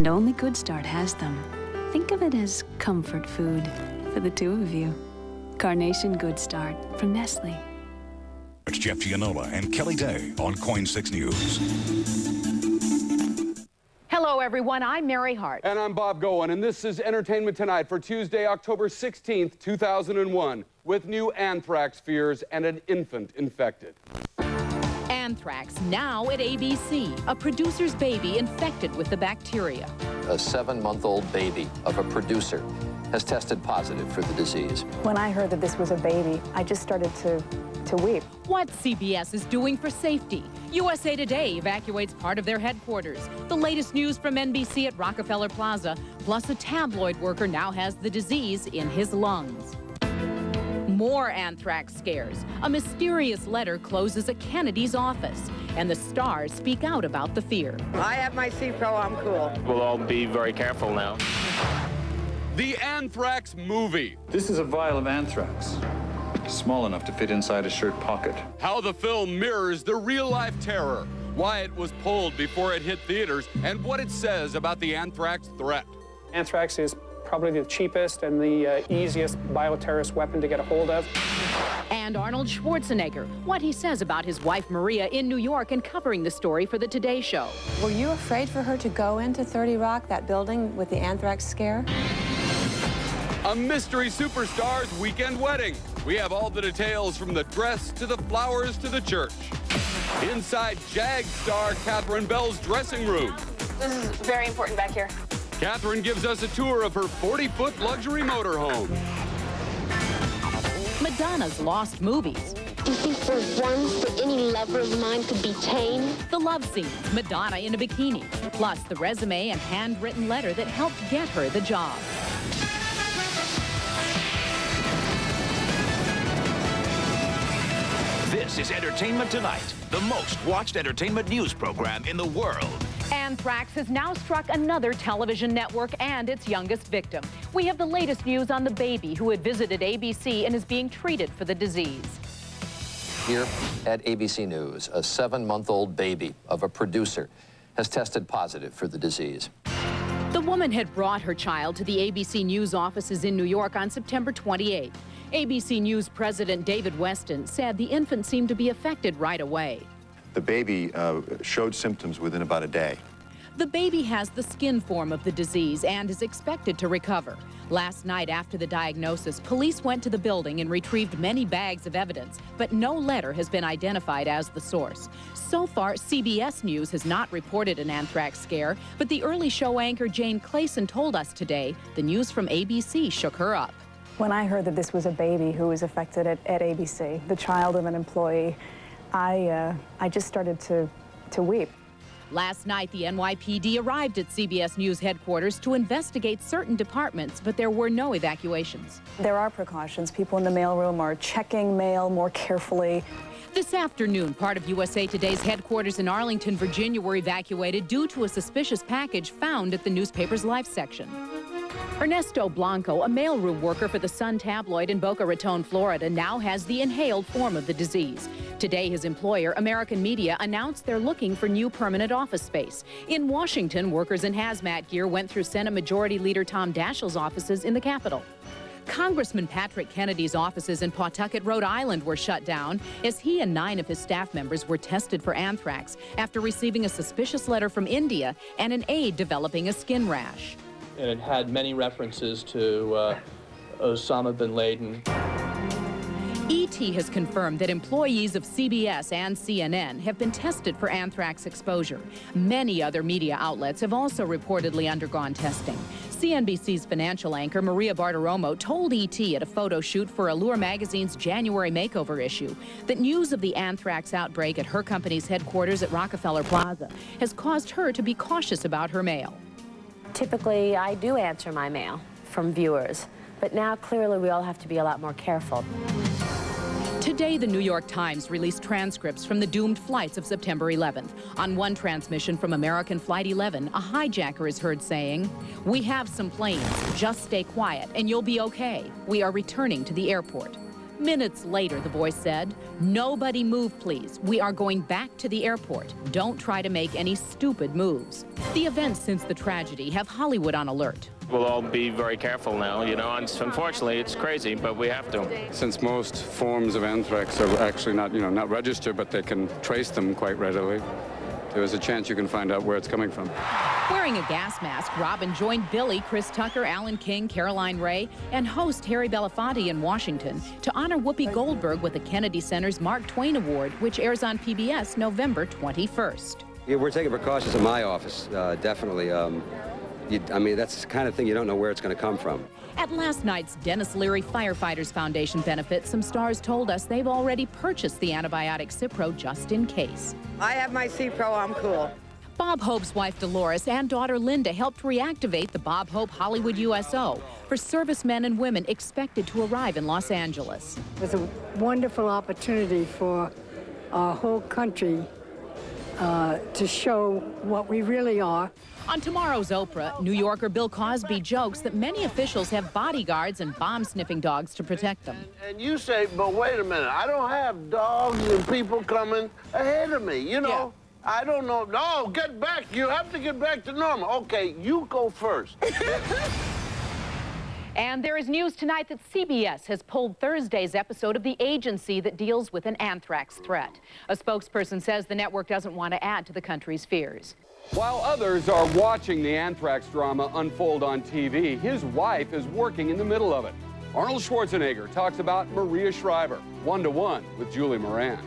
And only Good Start has them. Think of it as comfort food for the two of you. Carnation Good Start from Nestle. It's Jeff Gianola and Kelly Day on KOIN 6 News. Hello, everyone. I'm Mary Hart. And I'm Bob Goen, and this is Entertainment Tonight for Tuesday, October 16th, 2001, with new anthrax fears and an infant infected. Anthrax now at ABC, a producer's baby infected with the bacteria. A 7-month-old baby of a producer has tested positive for the disease. When I heard that this was a baby, I just started to weep. What CBS is doing for safety. USA Today evacuates part of their headquarters. The latest news from NBC at Rockefeller Plaza. Plus, a tabloid worker now has the disease in his lungs. More anthrax scares. A mysterious letter closes a Kennedy's office. And the stars speak out about the fear. I have my CPRO, I'm cool. We'll all be very careful now. The Anthrax movie. This is a vial of anthrax. Small enough to fit inside a shirt pocket. How the film mirrors the real-life terror, why it was pulled before it hit theaters, and what it says about the anthrax threat. Anthrax is probably the cheapest and the easiest bioterrorist weapon to get a hold of. And Arnold Schwarzenegger, what he says about his wife Maria in New York and covering the story for the Today Show. Were you afraid for her to go into 30 Rock, that building with the anthrax scare? A mystery superstar's weekend wedding. We have all the details from the dress to the flowers to the church. Inside Jag star Catherine Bell's dressing room. This is very important back here. Catherine gives us a tour of her 40-foot luxury motorhome. Madonna's lost movies. Do you think for once that any lover of mine could be tame? The love scenes, Madonna in a bikini. Plus the resume and handwritten letter that helped get her the job. This is Entertainment Tonight, the most watched entertainment news program in the world. Anthrax has now struck another television network and its youngest victim. We have the latest news on the baby who had visited ABC and is being treated for the disease. Here at ABC News, a 7-month-old baby of a producer has tested positive for the disease. The woman had brought her child to the ABC News offices in New York on September 28th. ABC News President David Weston said the infant seemed to be affected right away. The baby showed symptoms within about a day. The baby has the skin form of the disease and is expected to recover. Last night after the diagnosis, police went to the building and retrieved many bags of evidence, but no letter has been identified as the source. So far, CBS News has not reported an anthrax scare, but the early show anchor Jane Clayson told us today the news from ABC shook her up. When I heard that this was a baby who was affected at ABC, the child of an employee, I just started to weep. Last night, the NYPD arrived at CBS News headquarters to investigate certain departments, but there were no evacuations. There are precautions. People in the mailroom are checking mail more carefully. This afternoon, part of USA Today's headquarters in Arlington, Virginia were evacuated due to a suspicious package found at the newspaper's Life section. Ernesto Blanco, a mailroom worker for the Sun tabloid in Boca Raton, Florida, now has the inhaled form of the disease. Today, his employer, American Media, announced they're looking for new permanent office space. In Washington, workers in hazmat gear went through Senate Majority Leader Tom Daschle's offices in the Capitol. Congressman Patrick Kennedy's offices in Pawtucket, Rhode Island were shut down as he and 9 of his staff members were tested for anthrax after receiving a suspicious letter from India and an aide developing a skin rash. And it had many references to Osama bin Laden. ET has confirmed that employees of CBS and CNN have been tested for anthrax exposure. Many other media outlets have also reportedly undergone testing. CNBC's financial anchor Maria Bartiromo told ET at a photo shoot for Allure magazine's January makeover issue that news of the anthrax outbreak at her company's headquarters at Rockefeller Plaza has caused her to be cautious about her mail. Typically, I do answer my mail from viewers, but now clearly we all have to be a lot more careful. Today, the New York Times released transcripts from the doomed flights of September 11th. On one transmission from American Flight 11, a hijacker is heard saying, "We have some planes. Just stay quiet and you'll be okay. We are returning to the airport." Minutes later, the voice said, "Nobody move, please. We are going back to the airport. Don't try to make any stupid moves." The events since the tragedy have Hollywood on alert. We'll all be very careful now, you know, and unfortunately it's crazy, but we have to. Since most forms of anthrax are actually not registered, but they can trace them quite readily, there is a chance you can find out where it's coming from. Wearing a gas mask, Robin joined Billy, Chris Tucker, Alan King, Caroline Ray, and host Harry Belafonte in Washington to honor Whoopi Goldberg with the Kennedy Center's Mark Twain Award, which airs on PBS November 21st. Yeah, we're taking precautions in my office, definitely. I mean, that's the kind of thing you don't know where it's going to come from. At last night's Dennis Leary Firefighters Foundation benefit, some stars told us they've already purchased the antibiotic Cipro just in case. I have my Cipro, I'm cool. Bob Hope's wife Dolores and daughter Linda helped reactivate the Bob Hope Hollywood USO for servicemen and women expected to arrive in Los Angeles. It was a wonderful opportunity for our whole country to show what we really are. On tomorrow's Oprah, New Yorker Bill Cosby jokes that many officials have bodyguards and bomb-sniffing dogs to protect them. And you say, but wait a minute, I don't have dogs and people coming ahead of me, you know? Yeah. I don't know. No, get back. You have to get back to normal. Okay, you go first. And there is news tonight that CBS has pulled Thursday's episode of The Agency that deals with an anthrax threat. A spokesperson says the network doesn't want to add to the country's fears. While others are watching the anthrax drama unfold on TV, his wife is working in the middle of it. Arnold Schwarzenegger talks about Maria Shriver, one-to-one with Julie Moran.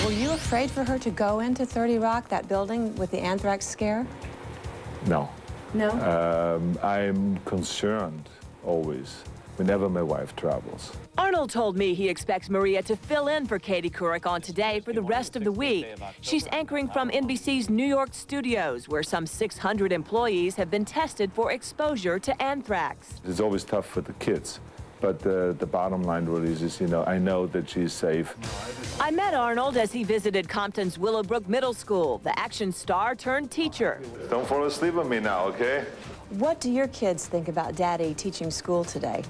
Were you afraid for her to go into 30 Rock, that building with the anthrax scare? No. No? I'm concerned always, whenever my wife travels. Arnold told me he expects Maria to fill in for Katie Couric on Today for the rest of the week. She's anchoring from NBC's New York studios, where some 600 employees have been tested for exposure to anthrax. It's always tough for the kids, but the bottom line really is, you know, I know that she's safe. I met Arnold as he visited Compton's Willowbrook Middle School, the action star turned teacher. Don't fall asleep on me now, okay? What do your kids think about Daddy teaching school today?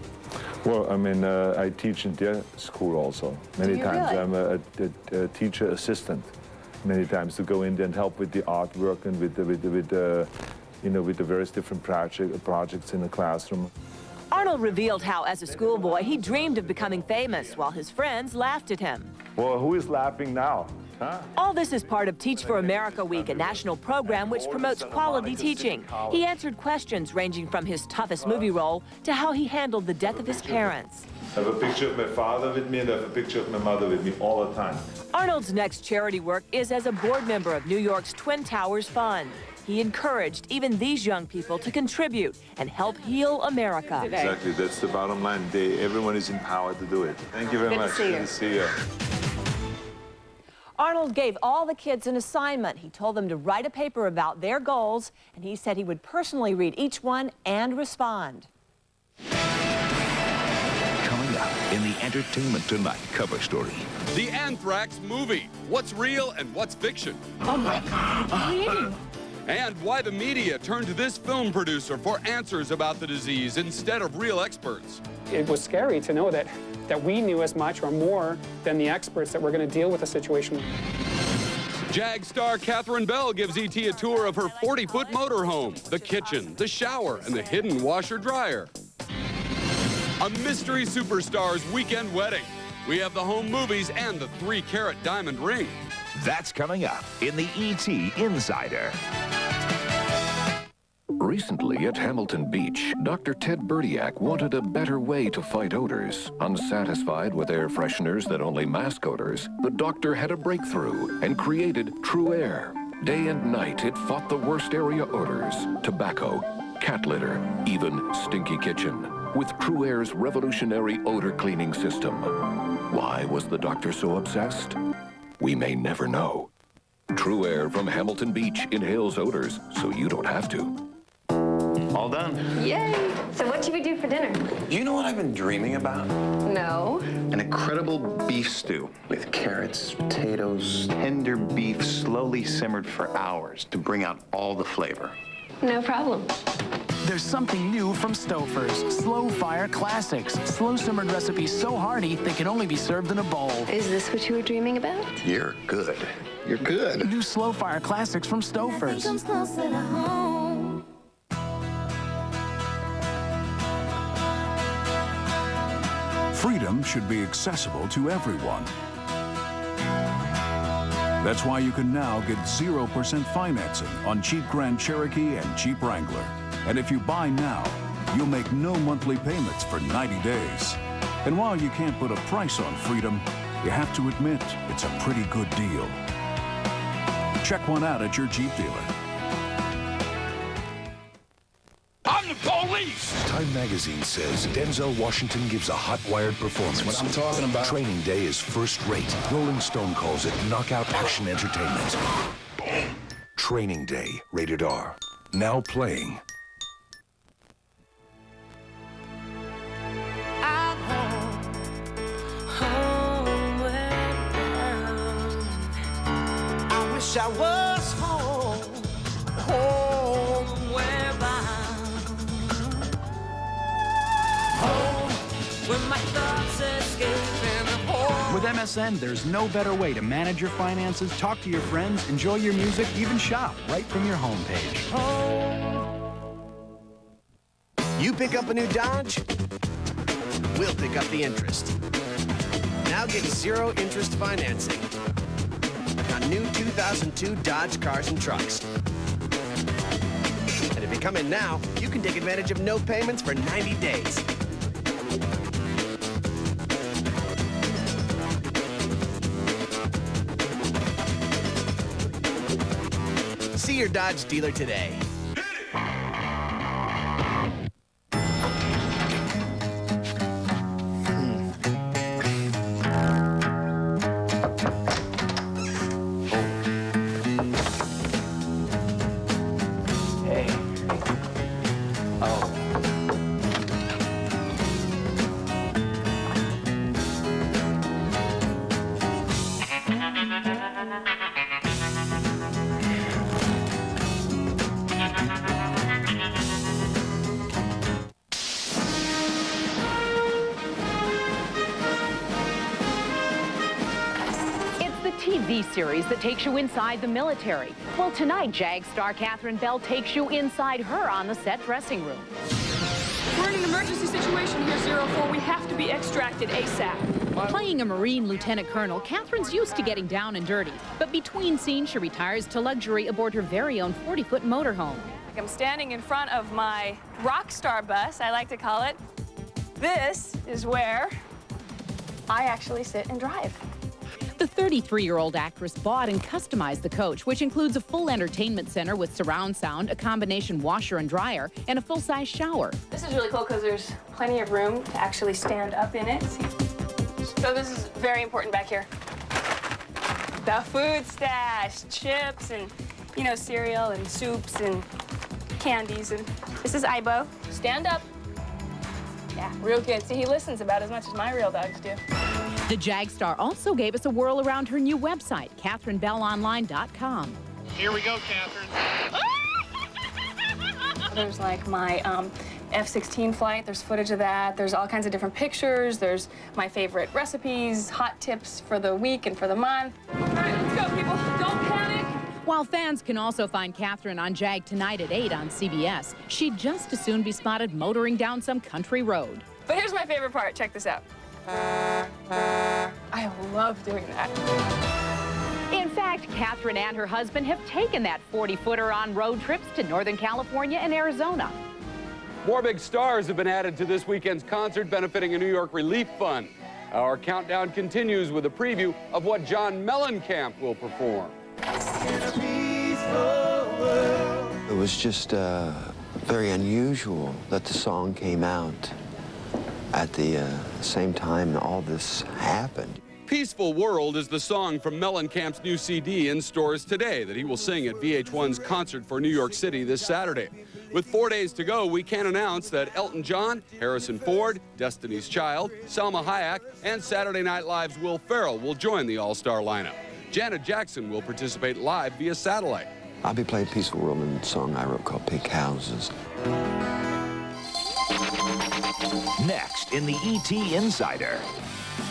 Well, I mean, I teach in their school also. Many times really? I'm a teacher assistant. Many times to go in there and help with the artwork and with the various different projects in the classroom. Arnold revealed how, as a schoolboy, he dreamed of becoming famous while his friends laughed at him. Well, who is laughing now? Huh? All this is part of Teach for America Week, a national program which promotes quality teaching. He answered questions ranging from his toughest movie role to how he handled the death of his parents. I have a picture of my father with me and I have a picture of my mother with me all the time. Arnold's next charity work is as a board member of New York's Twin Towers Fund. He encouraged even these young people to contribute and help heal America. Exactly, that's the bottom line. Everyone is empowered to do it. Thank you very much. Good to see you. Arnold gave all the kids an assignment. He told them to write a paper about their goals, and he said he would personally read each one and respond. Coming up in the Entertainment Tonight cover story. The Anthrax movie. What's real and what's fiction? Oh my God. And why the media turned to this film producer for answers about the disease instead of real experts. It was scary to know that we knew as much or more than the experts that were going to deal with the situation. JAG star Catherine Bell gives ET a tour of her 40-foot motorhome, the kitchen, the shower, and the hidden washer-dryer. A mystery superstar's weekend wedding. We have the home movies and the 3-carat diamond ring. That's coming up in the ET Insider. Recently at Hamilton Beach, Dr. Ted Berdiak wanted a better way to fight odors. Unsatisfied with air fresheners that only mask odors, the doctor had a breakthrough and created True Air. Day and night, it fought the worst area odors: tobacco, cat litter, even stinky kitchen. With True Air's revolutionary odor cleaning system. Why was the doctor so obsessed? We may never know. True Air from Hamilton Beach inhales odors so you don't have to. All done. Yay! So what should we do for dinner? Do you know what I've been dreaming about? No. An incredible beef stew with carrots, potatoes, tender beef slowly simmered for hours to bring out all the flavor. No problem. There's something new from Stouffer's. Slow Fire Classics. Slow simmered recipes so hearty they can only be served in a bowl. Is this what you were dreaming about? You're good. You're good. New Slow Fire Classics from Stouffer's. Freedom should be accessible to everyone. That's why you can now get 0% financing on Jeep Grand Cherokee and Jeep Wrangler. And if you buy now, you'll make no monthly payments for 90 days. And while you can't put a price on freedom, you have to admit it's a pretty good deal. Check one out at your Jeep dealer. I'm the police! Time magazine says Denzel Washington gives a hot-wired performance. That's what I'm talking about. Training Day is first rate. Rolling Stone calls it knockout action entertainment. Training Day, rated R. Now playing. I wish I was home, homeward bound. Home, where my thoughts escape and home. With MSN, there's no better way to manage your finances, talk to your friends, enjoy your music, even shop right from your homepage. You pick up a new Dodge, we'll pick up the interest. Now get zero interest financing on new 2002 Dodge cars and trucks. And if you come in now, you can take advantage of no payments for 90 days. See your Dodge dealer today. TV series that takes you inside the military. Well, tonight, Jag star Catherine Bell takes you inside her on the set dressing room. We're in an emergency situation here, 04. We have to be extracted ASAP. Playing a Marine lieutenant colonel, Catherine's used to getting down and dirty. But between scenes, she retires to luxury aboard her very own 40-foot motorhome. I'm standing in front of my rock star bus, I like to call it. This is where I actually sit and drive. The 33-year-old actress bought and customized the coach, which includes a full entertainment center with surround sound, a combination washer and dryer, and a full-size shower. This is really cool because there's plenty of room to actually stand up in it. So this is very important back here. The food stash, chips and, you know, cereal and soups and candies. And this is Ibo. Stand up. Yeah, real good. See, he listens about as much as my real dogs do. The Jag star also gave us a whirl around her new website, CatherineBellOnline.com. Here we go, Catherine. There's like my F-16 flight. There's footage of that. There's all kinds of different pictures. There's my favorite recipes, hot tips for the week and for the month. All right, let's go, people. Don't panic. While fans can also find Catherine on Jag tonight at 8 on CBS, she'd just as soon be spotted motoring down some country road. But here's my favorite part. Check this out. I love doing that. In fact, Catherine and her husband have taken that 40-footer on road trips to Northern California and Arizona. More big stars have been added to this weekend's concert benefiting a New York relief fund. Our countdown continues with a preview of what John Mellencamp will perform. It was just very unusual that the song came out at the same time all this happened. Peaceful World is the song from Mellencamp's new CD in stores today that he will sing at VH1's Concert for New York City this Saturday. With 4 days to go, we can announce that Elton John, Harrison Ford, Destiny's Child, Salma Hayek, and Saturday Night Live's Will Ferrell will join the all-star lineup. Janet Jackson will participate live via satellite. I'll be playing Peaceful World in a song I wrote called Pink Houses. Next in the ET Insider.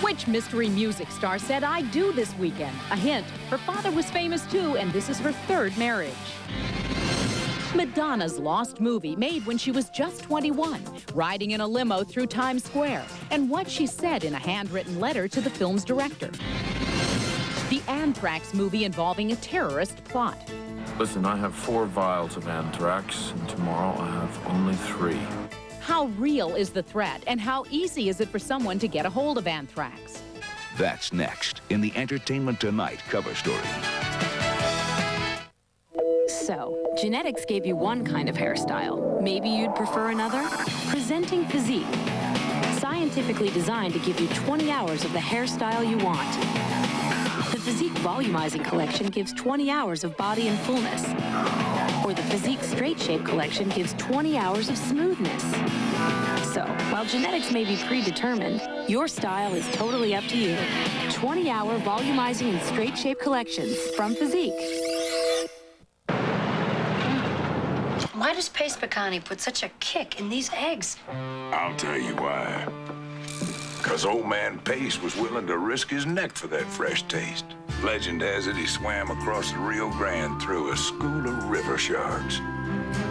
Which mystery music star said "I do" this weekend? A hint, her father was famous too, and this is her third marriage. Madonna's lost movie, made when she was just 21, riding in a limo through Times Square, and what she said in a handwritten letter to the film's director. The Anthrax movie involving a terrorist plot. Listen, I have 4 vials of anthrax, and tomorrow I have only 3. How real is the threat, and how easy is it for someone to get a hold of anthrax? That's next in the Entertainment Tonight cover story. So, genetics gave you one kind of hairstyle. Maybe you'd prefer another? Presenting Physique. Scientifically designed to give you 20 hours of the hairstyle you want. The Physique Volumizing Collection gives 20 hours of body and fullness. Or the Physique Straight Shape Collection gives 20 hours of smoothness. So, while genetics may be predetermined, your style is totally up to you. 20-hour volumizing and straight shape collections from Physique. Why does Pace Picani put such a kick in these eggs? I'll tell you why. Because old man Pace was willing to risk his neck for that fresh taste. Legend has it he swam across the Rio Grande through a school of river sharks,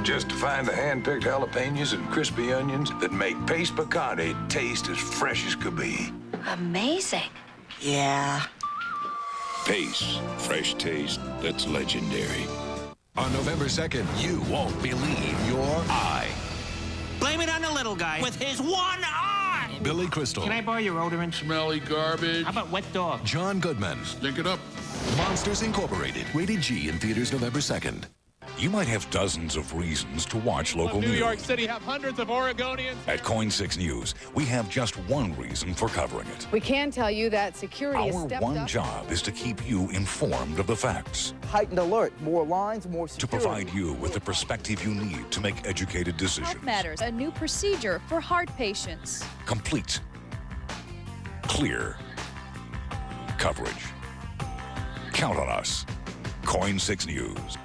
just to find the hand-picked jalapenos and crispy onions that make Pace Picani taste as fresh as could be. Amazing. Yeah. Pace, fresh taste that's legendary. On November 2nd, you won't believe your eye. Blame it on the little guy with his one eye! Billy Crystal. Can I borrow your odorant? Smelly garbage. How about wet dog? John Goodman. Stink it up. Monsters Incorporated. Rated G in theaters November 2nd. You might have dozens of reasons to watch local news. New York City have hundreds of Oregonians. At KOIN 6 News, we have just one reason for covering it. We can tell you that security has stepped up. Our one job is to keep you informed of the facts. Heightened alert, more lines, more security. To provide you with the perspective you need to make educated decisions. Health Matters, a new procedure for heart patients. Complete, clear coverage. Count on us. KOIN 6 News.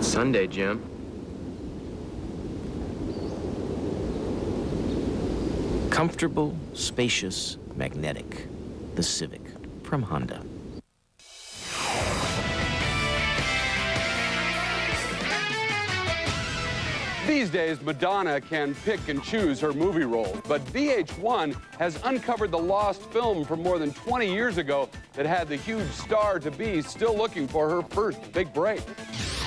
Sunday, Jim. Comfortable, spacious, magnetic. The Civic from Honda. These days, Madonna can pick and choose her movie roles, but VH1 has uncovered the lost film from more than 20 years ago that had the huge star-to-be still looking for her first big break.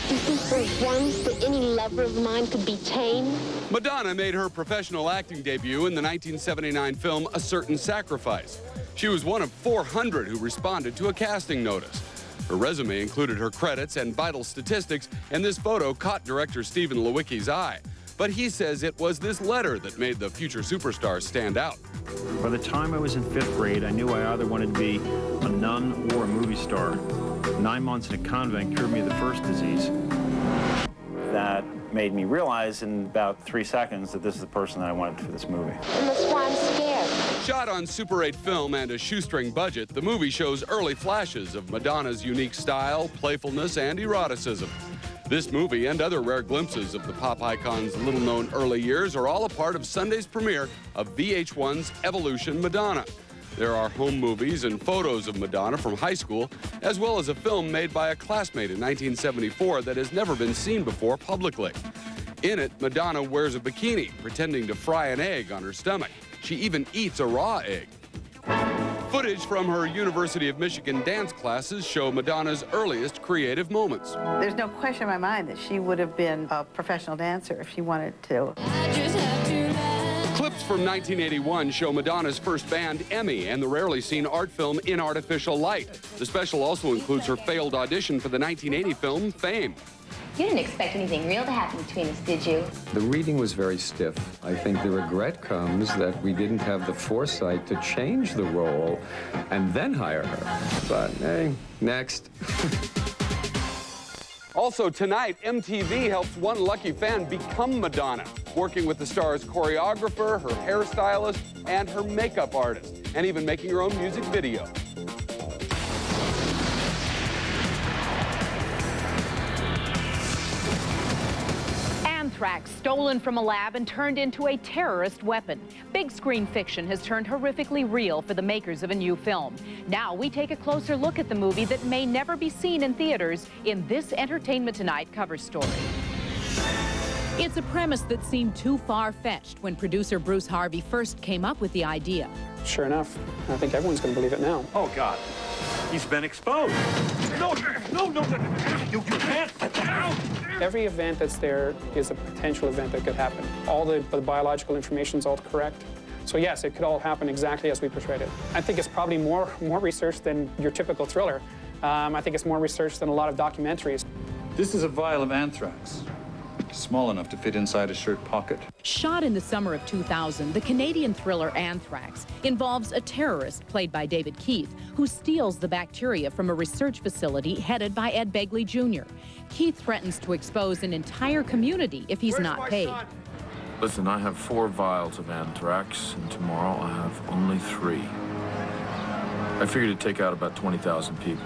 You think for once that any lover of mine could be tame? Madonna made her professional acting debut in the 1979 film A Certain Sacrifice. She was one of 400 who responded to a casting notice. Her resume included her credits and vital statistics, and this photo caught director Stephen Lewicki's eye. But he says it was this letter that made the future superstar stand out. By the time I was in 5th grade, I knew I either wanted to be a nun or a movie star. 9 months in a convent cured me of the first disease. That made me realize in about 3 seconds that this is the person that I wanted for this movie. And that's why I'm scared. Shot on Super 8 film and a shoestring budget, the movie shows early flashes of Madonna's unique style, playfulness, and eroticism. This movie and other rare glimpses of the pop icon's little-known early years are all a part of Sunday's premiere of VH1's Evolution Madonna. There are home movies and photos of Madonna from high school, as well as a film made by a classmate in 1974 that has never been seen before publicly. In it, Madonna wears a bikini, pretending to fry an egg on her stomach. She even eats a raw egg. Footage from her University of Michigan dance classes show Madonna's earliest creative moments. There's no question in my mind that she would have been a professional dancer if she wanted to. Clips from 1981 show Madonna's first band, Emmy, and the rarely seen art film In Artificial Light. The special also includes her failed audition for the 1980 film, Fame. You didn't expect anything real to happen between us, did you? The reading was very stiff. I think the regret comes that we didn't have the foresight to change the role and then hire her. But, hey, next. Also tonight, MTV helps one lucky fan become Madonna, working with the star's choreographer, her hairstylist, and her makeup artist, and even making her own music video. Anthrax stolen from a lab and turned into a terrorist weapon. Big screen fiction has turned horrifically real for the makers of a new film. Now we take a closer look at the movie that may never be seen in theaters in this Entertainment Tonight cover story. It's a premise that seemed too far-fetched when producer Bruce Harvey first came up with the idea. Sure enough, I think everyone's going to believe it now. Oh, God. He's been exposed. No, you can't sit down. Every event that's there is a potential event that could happen. All the biological information is all correct. So yes, it could all happen exactly as we portrayed it. I think it's probably more research than your typical thriller. I think it's more research than a lot of documentaries. This is a vial of anthrax. Small enough to fit inside a shirt pocket. Shot in the summer of 2000, the Canadian thriller Anthrax involves a terrorist played by David Keith who steals the bacteria from a research facility headed by Ed Begley Jr. Keith threatens to expose an entire community if he's not paid. Listen, I have 4 vials of anthrax, and tomorrow I have only 3. I figured to take out about 20,000 people.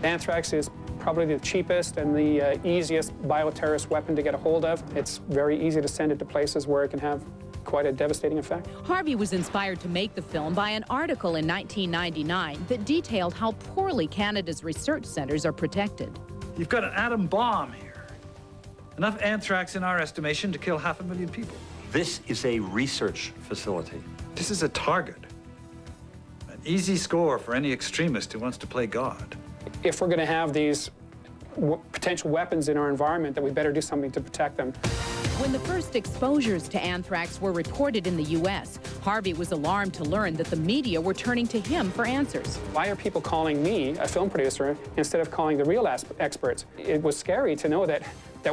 Anthrax is probably the cheapest and the easiest bioterrorist weapon to get a hold of. It's very easy to send it to places where it can have quite a devastating effect. Harvey was inspired to make the film by an article in 1999 that detailed how poorly Canada's research centers are protected. You've got an atom bomb here. Enough anthrax in our estimation to kill 500,000 people. This is a research facility. This is a target. An easy score for any extremist who wants to play God. If we're going to have these potential weapons in our environment, then we better do something to protect them. When the first exposures to anthrax were reported in the U.S., Harvey was alarmed to learn that the media were turning to him for answers. Why are people calling me, a film producer, instead of calling the real experts? It was scary to know that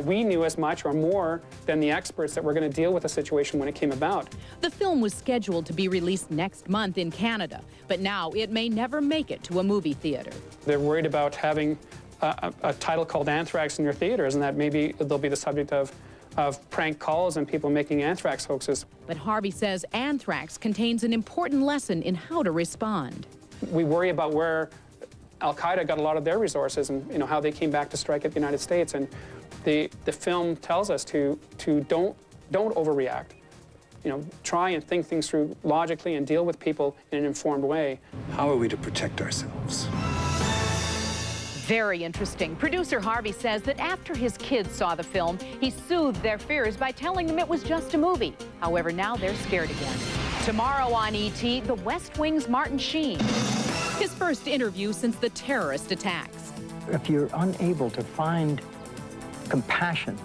we knew as much or more than the experts that were going to deal with the situation when it came about. The film was scheduled to be released next month in Canada, but now it may never make it to a movie theater. They're worried about having a title called Anthrax in your theaters, and that maybe they'll be the subject of prank calls and people making anthrax hoaxes. But Harvey says anthrax contains an important lesson in how to respond. We worry about where Al-Qaeda got a lot of their resources and how they came back to strike at the United States. And the film tells us to don't overreact. Try and think things through logically and deal with people in an informed way. How are we to protect ourselves? Very interesting. Producer Harvey says that after his kids saw the film, he soothed their fears by telling them it was just a movie. However, now they're scared again. Tomorrow on E.T., The West Wing's Martin Sheen. His first interview since the terrorist attacks. If you're unable to find compassion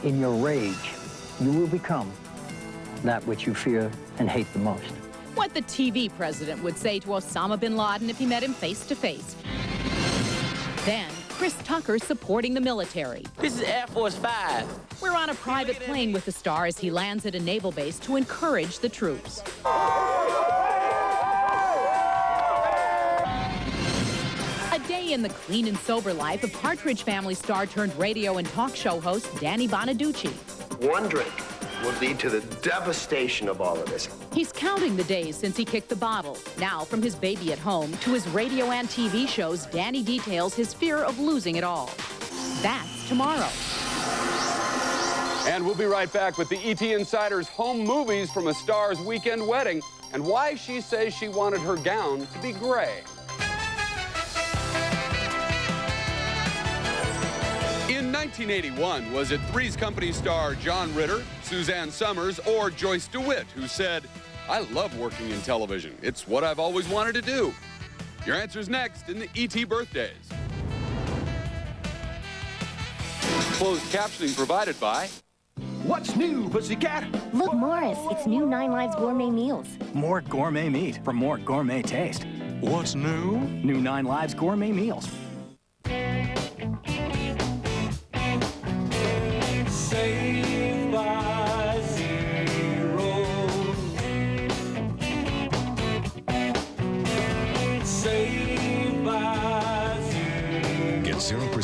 in your rage, you will become that which you fear and hate the most. What the TV president would say to Osama bin Laden if he met him face to face. Then, Chris Tucker supporting the military. This is Air Force 5. We're on a private plane with the star as he lands at a naval base to encourage the troops. A day in the clean and sober life of Partridge Family star turned radio and talk show host Danny Bonaducci. One drink would lead to the devastation of all of this. He's counting the days since he kicked the bottle. Now, from his baby at home to his radio and TV shows, Danny details his fear of losing it all. That's tomorrow. And we'll be right back with the ET Insider's home movies from a star's weekend wedding and why she says she wanted her gown to be gray. In 1981, was it Three's Company star John Ritter, Suzanne Summers, or Joyce DeWitt who said, "I love working in television. It's what I've always wanted to do"? Your answer's next in the ET Birthdays. Closed captioning provided by... What's new, pussycat? Look, Morris, it's new 9 Lives Gourmet Meals. More gourmet meat for more gourmet taste. What's new? New 9 Lives Gourmet Meals.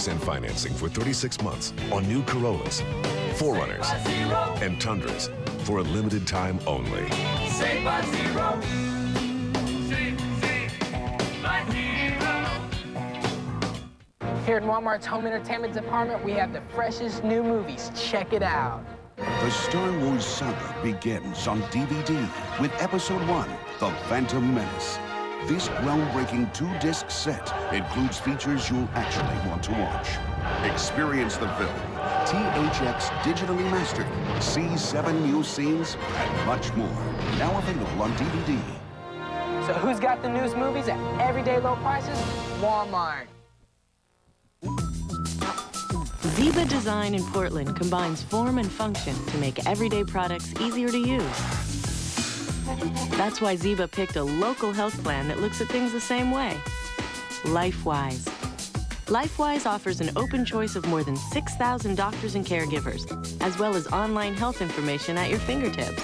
0% financing for 36 months on new Corollas, 4Runners, and Tundras for a limited time only. Save by zero. Here at Walmart's home entertainment department, we have the freshest new movies. Check it out. The Star Wars saga begins on DVD with Episode 1, The Phantom Menace. This groundbreaking 2-disc set includes features you'll actually want to watch. Experience the film, THX digitally mastered, see 7 new scenes, and much more. Now available on DVD. So who's got the newest movies at everyday low prices? Walmart. Ziba Design in Portland combines form and function to make everyday products easier to use. That's why Ziba picked a local health plan that looks at things the same way. LifeWise. LifeWise offers an open choice of more than 6,000 doctors and caregivers, as well as online health information at your fingertips.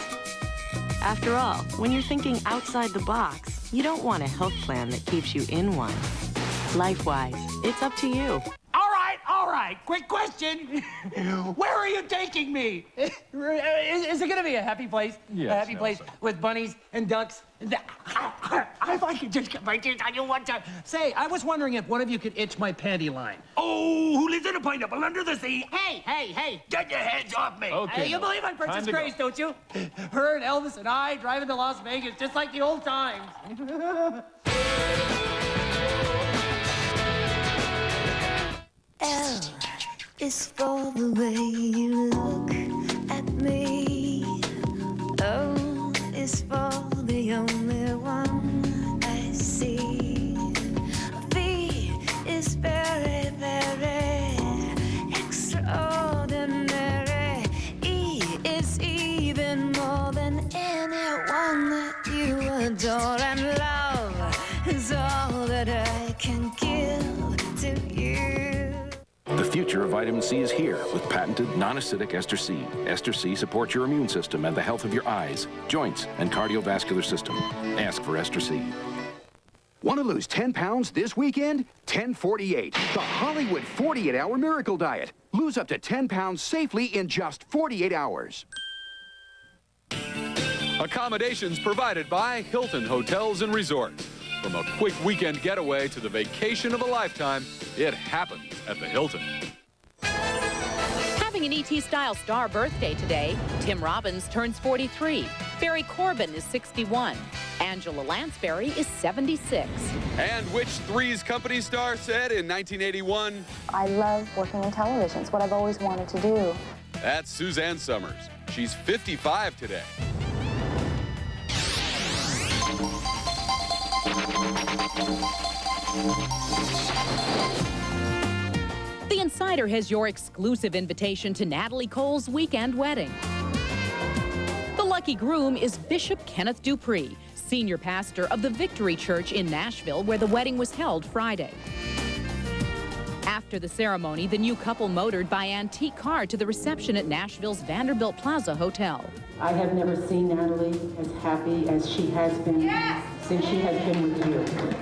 After all, when you're thinking outside the box, you don't want a health plan that keeps you in one. LifeWise, it's up to you. All right, quick question. Where are you taking me? Is it gonna be a happy place? Yes, a happy place with bunnies and ducks? If I could just get my teeth on you one time. Say, I was wondering if one of you could itch my panty line. Oh, who lives in a pineapple under the sea? Hey! Get your hands off me! Okay, you believe in Princess Grace, don't you? Her and Elvis and I driving to Las Vegas just like the old times. L is for the way you look at me. O is for the only one I see. V is very, very extraordinary. E is even more than anyone that you adore. And love is all that I can give to you. The future of vitamin C is here with patented non-acidic Ester C. Ester C supports your immune system and the health of your eyes, joints, and cardiovascular system. Ask for Ester C. Want to lose 10 pounds this weekend? 1048, the Hollywood 48-hour miracle diet. Lose up to 10 pounds safely in just 48 hours. Accommodations provided by Hilton Hotels and Resorts. From a quick weekend getaway to the vacation of a lifetime, it happens at the Hilton. Having an ET-style star birthday today, Tim Robbins turns 43. Barry Corbin is 61. Angela Lansbury is 76. And which Three's Company star said in 1981? I love working in television. It's what I've always wanted to do. That's Suzanne Summers. She's 55 today. The Insider has your exclusive invitation to Natalie Cole's weekend wedding. The lucky groom is Bishop Kenneth Dupree, senior pastor of the Victory Church in Nashville, where the wedding was held Friday. After the ceremony, the new couple motored by antique car to the reception at Nashville's Vanderbilt Plaza Hotel. I have never seen Natalie as happy as she has been since she has been with you.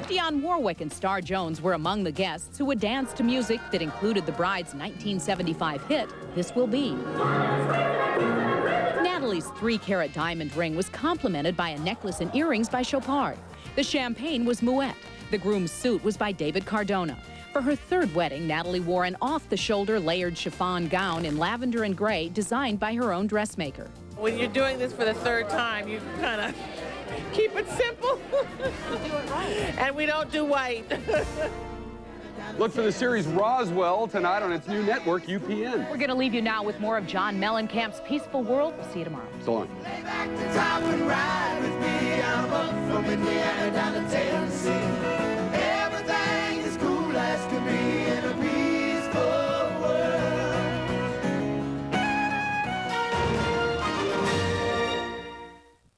Dionne Warwick and Star Jones were among the guests who would dance to music that included the bride's 1975 hit, This Will Be. Natalie's 3-carat diamond ring was complemented by a necklace and earrings by Chopard. The champagne was Moet. The groom's suit was by David Cardona. For her third wedding, Natalie wore an off-the-shoulder layered chiffon gown in lavender and gray designed by her own dressmaker. When you're doing this for the third time, you kind of keep it simple. You do it right. And we don't do white. Look for the series Roswell tonight on its new network, UPN. We're going to leave you now with more of John Mellencamp's Peaceful World. We'll see you tomorrow. So long. Everything is cool as can be in a peaceful world.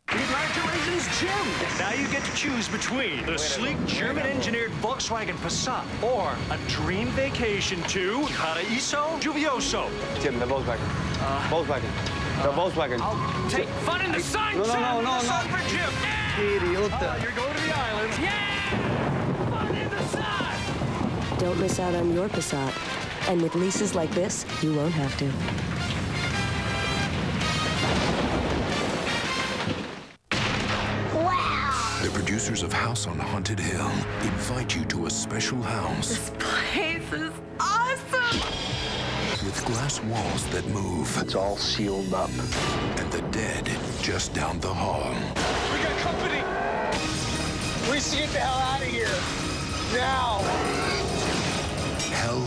Congratulations, Jim! Now you get to choose between the sleek German-engineered Volkswagen Passat or a dream vacation to Paraíso Lluvioso. Jim, the Volkswagen. Volkswagen. The Volkswagen. I'll take fun in the sun, No, no, Jim! no, no, The sun no. for Jim! Idiota. You're going to the islands. Yeah! Fun in the sun! Don't miss out on your Passat. And with leases like this, you won't have to. The producers of House on Haunted Hill invite you to a special house This place is awesome! with glass walls that move. It's all sealed up. And the dead just down the hall. We got company! We need to get the hell out of here! Now! Hell.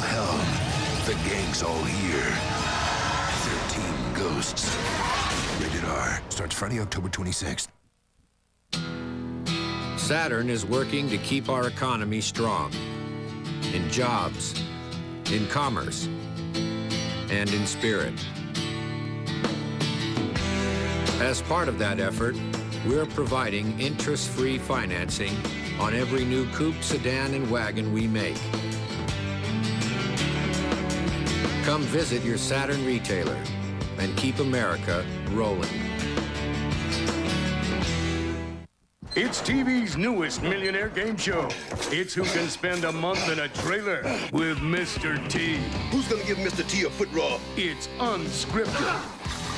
The gang's all here. 13 ghosts. Rated R. Starts Friday, October 26th. Saturn is working to keep our economy strong. In jobs, in commerce, and in spirit. As part of that effort, we're providing interest-free financing on every new coupe, sedan, and wagon we make. Come visit your Saturn retailer and keep America rolling. It's TV's newest millionaire game show. It's who can spend a month in a trailer with Mr. T. Who's gonna give Mr. T a foot rub? It's unscripted,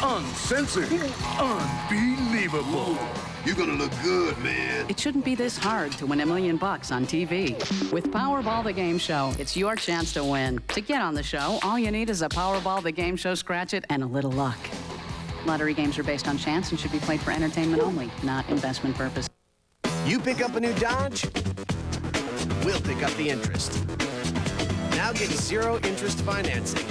uncensored, unbelievable. You're gonna look good, man. It shouldn't be this hard to win $1 million on TV. With Powerball the Game Show, it's your chance to win. To get on the show, all you need is a Powerball the Game Show scratch-it and a little luck. Lottery games are based on chance and should be played for entertainment only, not investment purposes. You pick up a new Dodge, we'll pick up the interest. Now get zero interest financing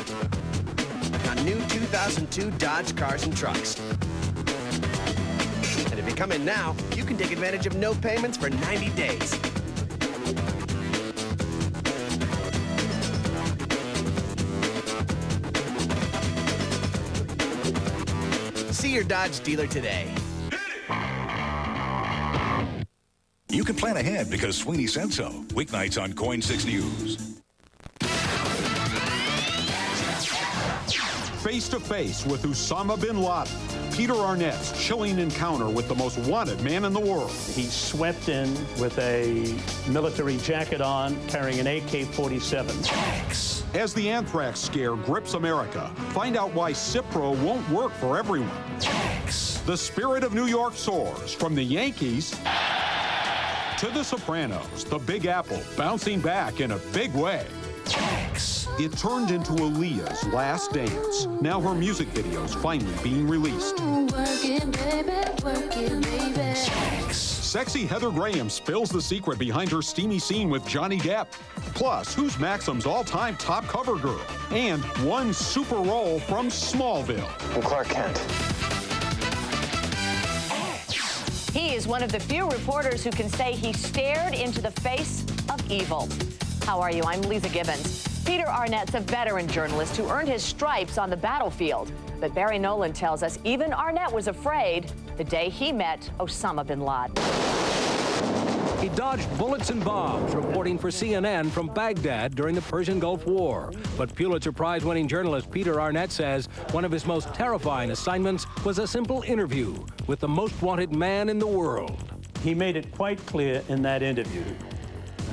on new 2002 Dodge cars and trucks. And if you come in now, you can take advantage of no payments for 90 days. See your Dodge dealer today. You can plan ahead because Sweeney said so. Weeknights on Coin 6 News. Face to face with Osama bin Laden. Peter Arnett's chilling encounter with the most wanted man in the world. He swept in with a military jacket on, carrying an AK-47. As the anthrax scare grips America, find out why Cipro won't work for everyone. The spirit of New York soars from the Yankees to The Sopranos, The Big Apple bouncing back in a big way. It turned into Aaliyah's last dance. Now her music video's finally being released. Sexy Heather Graham spills the secret behind her steamy scene with Johnny Depp. Plus, who's Maxim's all-time top cover girl? And one super role from Smallville. I'm Clark Kent. He is one of the few reporters who can say he stared into the face of evil. How are you? I'm Lisa Gibbons. Peter Arnett's a veteran journalist who earned his stripes on the battlefield. But Barry Nolan tells us even Arnett was afraid the day he met Osama bin Laden. He dodged bullets and bombs, reporting for CNN from Baghdad during the Persian Gulf War. But Pulitzer Prize-winning journalist Peter Arnett says one of his most terrifying assignments was a simple interview with the most wanted man in the world. He made it quite clear in that interview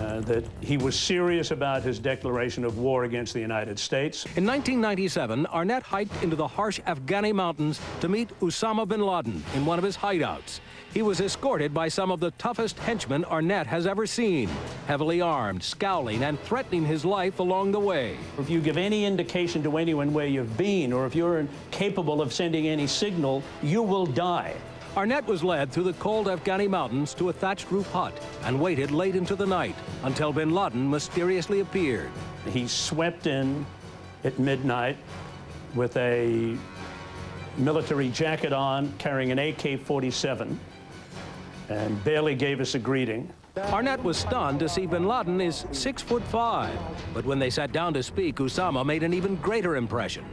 that he was serious about his declaration of war against the United States. In 1997, Arnett hiked into the harsh Afghani mountains to meet Osama bin Laden in one of his hideouts. He was escorted by some of the toughest henchmen Arnett has ever seen, heavily armed, scowling, and threatening his life along the way. If you give any indication to anyone where you've been, or if you're incapable of sending any signal, you will die. Arnett was led through the cold Afghani mountains to a thatched roof hut and waited late into the night until bin Laden mysteriously appeared. He swept in at midnight with a military jacket on, carrying an AK-47, and barely gave us a greeting. Arnett was stunned to see bin Laden is 6'5", but when they sat down to speak, Osama made an even greater impression.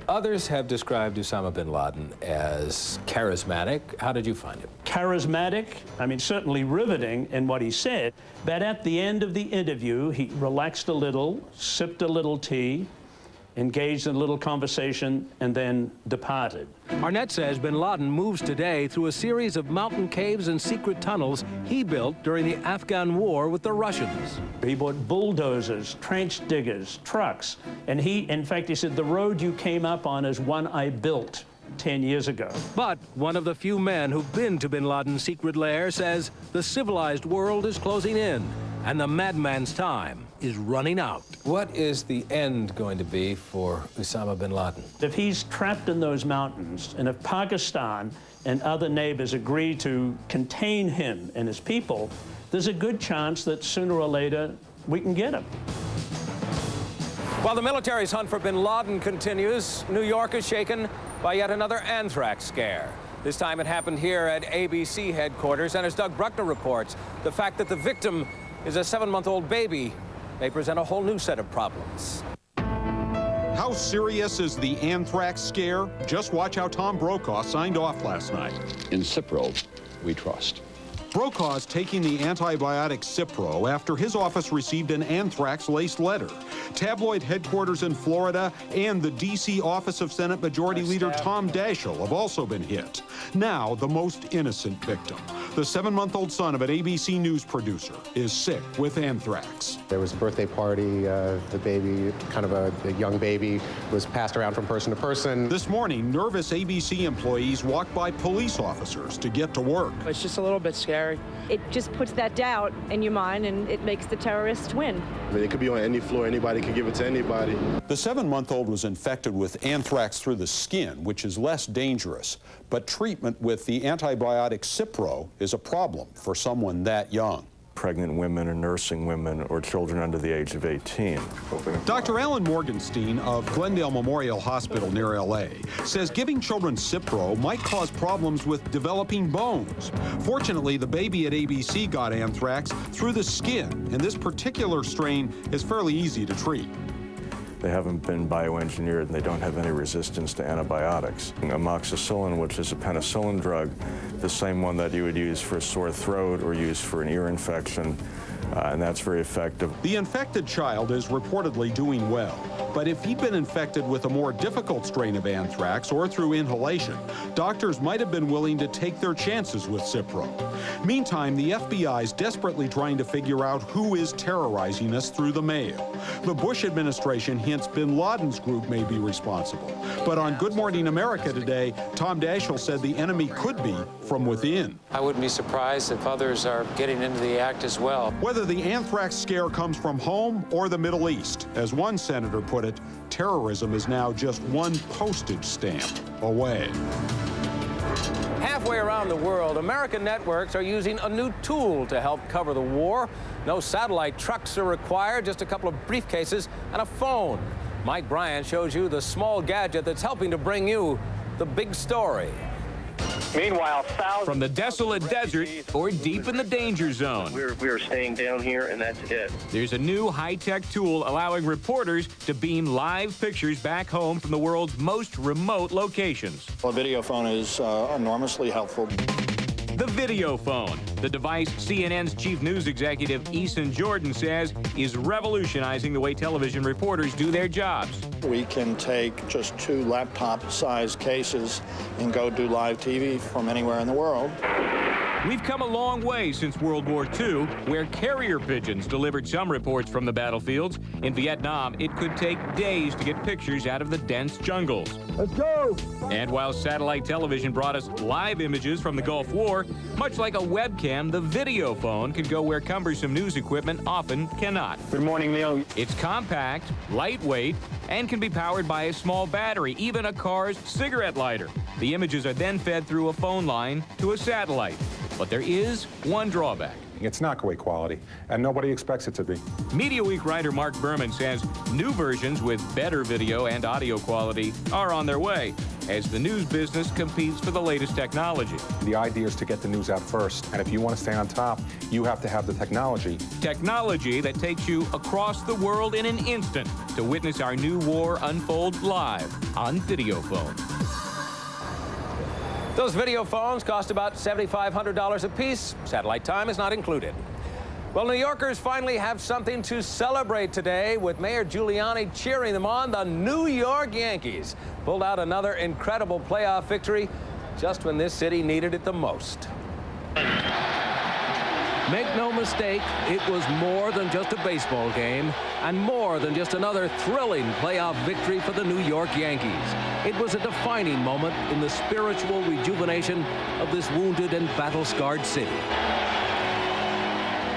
Others have described Osama bin Laden as charismatic. How did you find him? Charismatic, I mean, certainly riveting in what he said, but at the end of the interview, he relaxed a little, sipped a little tea, engaged in a little conversation, and then departed. Arnett says bin Laden moves today through a series of mountain caves and secret tunnels he built during the Afghan war with the Russians. He bought bulldozers, trench diggers, trucks, and in fact, he said, the road you came up on is one I built 10 years ago. But one of the few men who've been to bin Laden's secret lair says the civilized world is closing in and the madman's time is running out. What is the end going to be for Osama bin Laden? If he's trapped in those mountains, and if Pakistan and other neighbors agree to contain him and his people, there's a good chance that sooner or later we can get him. While the military's hunt for bin Laden continues, New York is shaken by yet another anthrax scare. This time it happened here at ABC headquarters, and as Doug Bruckner reports, the fact that the victim is a 7-month-old baby may present a whole new set of problems. How serious is the anthrax scare? Just watch how Tom Brokaw signed off last night. In Cipro, we trust. Brokaw's taking the antibiotic Cipro after his office received an anthrax-laced letter. Tabloid headquarters in Florida and the D.C. office of Senate Majority Leader Tom Daschle have also been hit. Now, the most innocent victim, the 7-month-old son of an ABC News producer, is sick with anthrax. There was a birthday party. The baby, kind of a young baby, was passed around from person to person. This morning, nervous ABC employees walked by police officers to get to work. It's just a little bit scary. It just puts that doubt in your mind, and it makes the terrorists win. I mean, it could be on any floor. Anybody can give it to anybody. The 7-month-old was infected with anthrax through the skin, which is less dangerous. But treatment with the antibiotic Cipro is a problem for someone that young. Pregnant women or nursing women or children under the age of 18. Dr. Alan Morgenstein of Glendale Memorial Hospital near L.A. says giving children Cipro might cause problems with developing bones. Fortunately, the baby at ABC got anthrax through the skin, and this particular strain is fairly easy to treat. They haven't been bioengineered and they don't have any resistance to antibiotics. Amoxicillin, which is a penicillin drug, the same one that you would use for a sore throat or use for an ear infection, and that's very effective. The infected child is reportedly doing well, but if he'd been infected with a more difficult strain of anthrax or through inhalation, doctors might have been willing to take their chances with Cipro. Meantime, the FBI is desperately trying to figure out who is terrorizing us through the mail. The Bush administration hints bin Laden's group may be responsible. But on Good Morning America today, Tom Daschle said the enemy could be from within. I wouldn't be surprised if others are getting into the act as well. Whether the anthrax scare comes from home or the Middle East, as one senator put it, terrorism is now just one postage stamp away. Halfway around the world, American networks are using a new tool to help cover the war. No satellite trucks are required, just a couple of briefcases and a phone. Mike Bryant shows you the small gadget that's helping to bring you the big story. Meanwhile, thousands from the desolate desert or deep in the danger zone. We're staying down here, and that's it. There's a new high-tech tool allowing reporters to beam live pictures back home from the world's most remote locations. A video phone is enormously helpful. The video phone, the device CNN's chief news executive Eason Jordan says is revolutionizing the way television reporters do their jobs. We can take just 2 laptop-sized cases and go do live TV from anywhere in the world. We've come a long way since World War II, where carrier pigeons delivered some reports from the battlefields. In Vietnam, it could take days to get pictures out of the dense jungles. Let's go! And while satellite television brought us live images from the Gulf War, much like a webcam, the video phone can go where cumbersome news equipment often cannot. Good morning, Neil. It's compact, lightweight, and can be powered by a small battery, even a car's cigarette lighter. The images are then fed through a phone line to a satellite. But there is one drawback. It's not great quality, and nobody expects it to be. Media Week writer Mark Berman says new versions with better video and audio quality are on their way as the news business competes for the latest technology. The idea is to get the news out first, and if you want to stay on top, you have to have the technology. Technology that takes you across the world in an instant to witness our new war unfold live on video phone. Those video phones cost about $7,500 a piece. Satellite time is not included. Well, New Yorkers finally have something to celebrate today with Mayor Giuliani cheering them on. The New York Yankees pulled out another incredible playoff victory just when this city needed it the most. Make no mistake, it was more than just a baseball game and more than just another thrilling playoff victory for the New York Yankees. It was a defining moment in the spiritual rejuvenation of this wounded and battle-scarred city.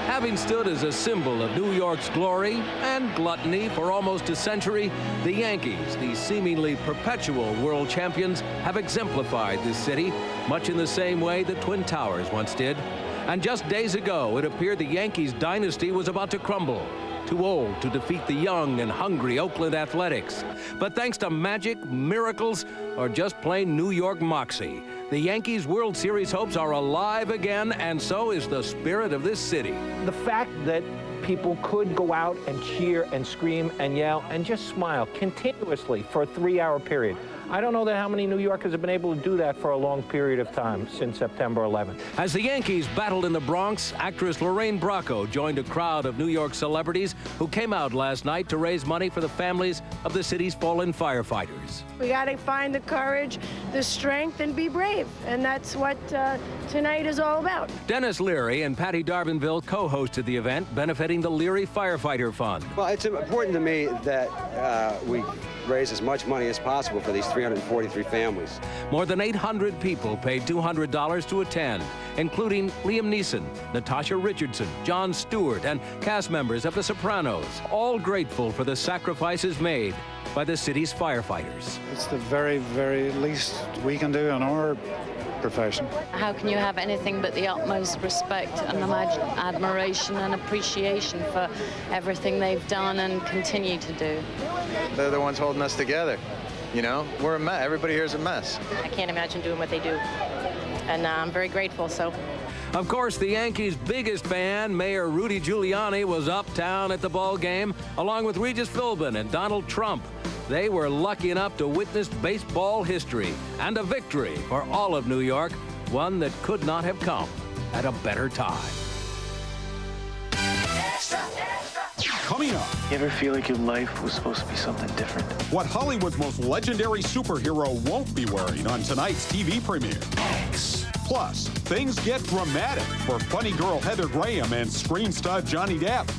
Having stood as a symbol of New York's glory and gluttony for almost a century, the Yankees, the seemingly perpetual world champions, have exemplified this city much in the same way the Twin Towers once did. And just days ago, it appeared the Yankees dynasty was about to crumble. Too old to defeat the young and hungry Oakland Athletics. But thanks to magic, miracles, or just plain New York moxie, the Yankees' World Series hopes are alive again, and so is the spirit of this city. The fact that people could go out and cheer and scream and yell and just smile continuously for a 3-hour period. I don't know that how many New Yorkers have been able to do that for a long period of time since September 11th. As the Yankees battled in the Bronx, actress Lorraine Bracco joined a crowd of New York celebrities who came out last night to raise money for the families of the city's fallen firefighters. We got to find the courage, the strength, and be brave. And that's what tonight is all about. Dennis Leary and Patty Darvinville co-hosted the event benefiting the Leary Firefighter Fund. Well, it's important to me that we raise as much money as possible for these 343 families. More than 800 people paid $200 to attend, including Liam Neeson, Natasha Richardson, Jon Stewart, and cast members of The Sopranos, all grateful for the sacrifices made by the city's firefighters. It's the very, very least we can do in our profession. How can you have anything but the utmost respect and admiration and appreciation for everything they've done and continue to do? They're the ones holding us together. You know, we're a mess. Everybody here is a mess. I can't imagine doing what they do. And I'm very grateful, so. Of course, the Yankees' biggest fan, Mayor Rudy Giuliani, was uptown at the ball game, along with Regis Philbin and Donald Trump. They were lucky enough to witness baseball history and a victory for all of New York, one that could not have come at a better time. Coming up. You ever feel like your life was supposed to be something different? What Hollywood's most legendary superhero won't be wearing on tonight's TV premiere. Plus, things get dramatic for funny girl Heather Graham and screen stud Johnny Depp.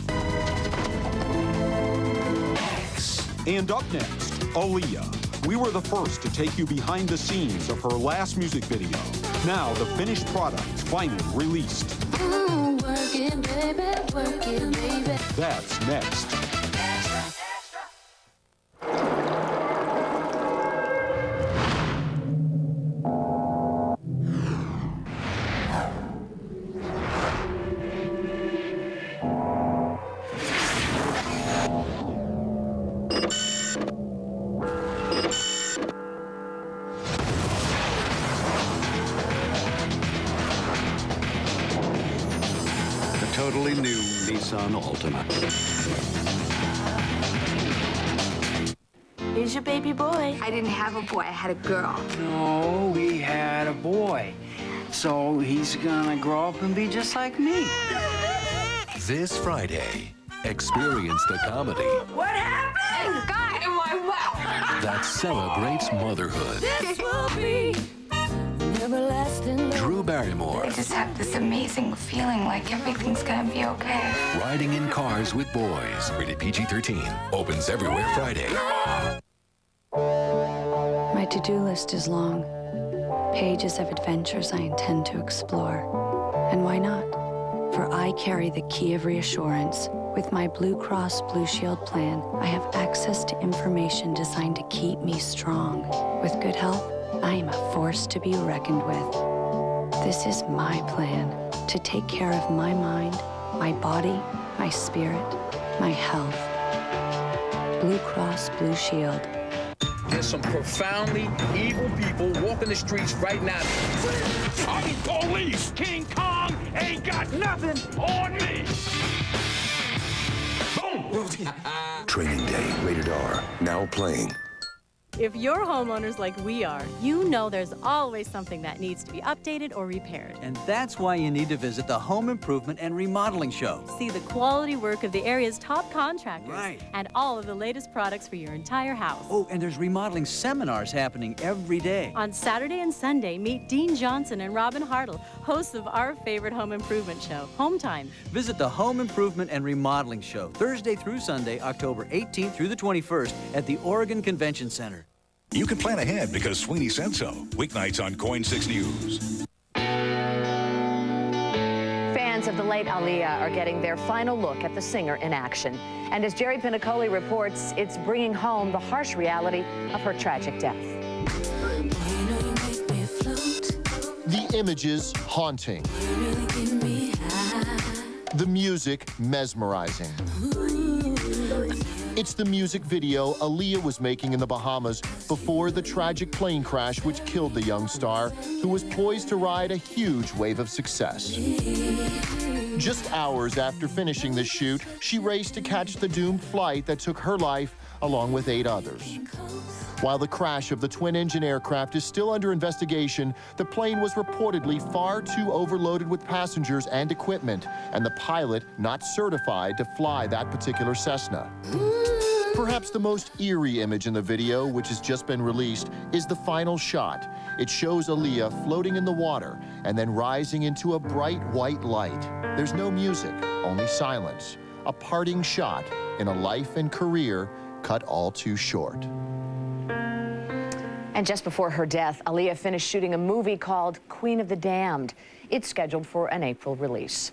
And up next, Aaliyah. We were the first to take you behind the scenes of her last music video. Now the finished product finally released. Work it, baby, work it, baby. That's next. Totally new Nissan Altima. Here's your baby boy. I didn't have a boy, I had a girl. No, we had a boy. So he's gonna grow up and be just like me. This Friday, experience the comedy What happened? God, am I well? that celebrates motherhood. This will be everlasting. Drew Barrymore I just have this amazing feeling like everything's gonna be okay. riding in cars with boys. Rated PG-13. Opens everywhere Friday. My to-do list is long. Pages of adventures I intend to explore. And why not? For I carry the key of reassurance. With my Blue Cross Blue Shield plan, I have access to information designed to keep me strong. With good health, I am a force to be reckoned with. This is my plan to take care of my mind, my body, my spirit, my health. Blue Cross Blue Shield. There's some profoundly evil people walking the streets right now. I'm police! King Kong ain't got nothing on me! Training Day, rated R. Now playing. If you're homeowners like we are, you know there's always something that needs to be updated or repaired. And that's why you need to visit the Home Improvement and Remodeling Show. See the quality work of the area's top contractors. Right. And all of the latest products for your entire house. Oh, and there's remodeling seminars happening every day. On Saturday and Sunday, meet Dean Johnson and Robin Hartle, hosts of our favorite home improvement show, Home Time. Visit the Home Improvement and Remodeling Show, Thursday through Sunday, October 18th through the 21st at the Oregon Convention Center. You can plan ahead because Sweeney said so. Weeknights on KOIN 6 News. Fans of the late Aaliyah are getting their final look at the singer in action. And as Jerry Pinicoli reports, it's bringing home the harsh reality of her tragic death. The images haunting. The music mesmerizing. It's the music video Aaliyah was making in the Bahamas before the tragic plane crash which killed the young star, who was poised to ride a huge wave of success. Just hours after finishing the shoot, she raced to catch the doomed flight that took her life along with 8 others. While the crash of the twin-engine aircraft is still under investigation, the plane was reportedly far too overloaded with passengers and equipment, and the pilot not certified to fly that particular Cessna. Perhaps the most eerie image in the video, which has just been released, is the final shot. It shows Aaliyah floating in the water and then rising into a bright white light. There's no music, only silence. A parting shot in a life and career cut all too short. And just before her death, Aaliyah finished shooting a movie called Queen of the Damned. It's scheduled for an April release.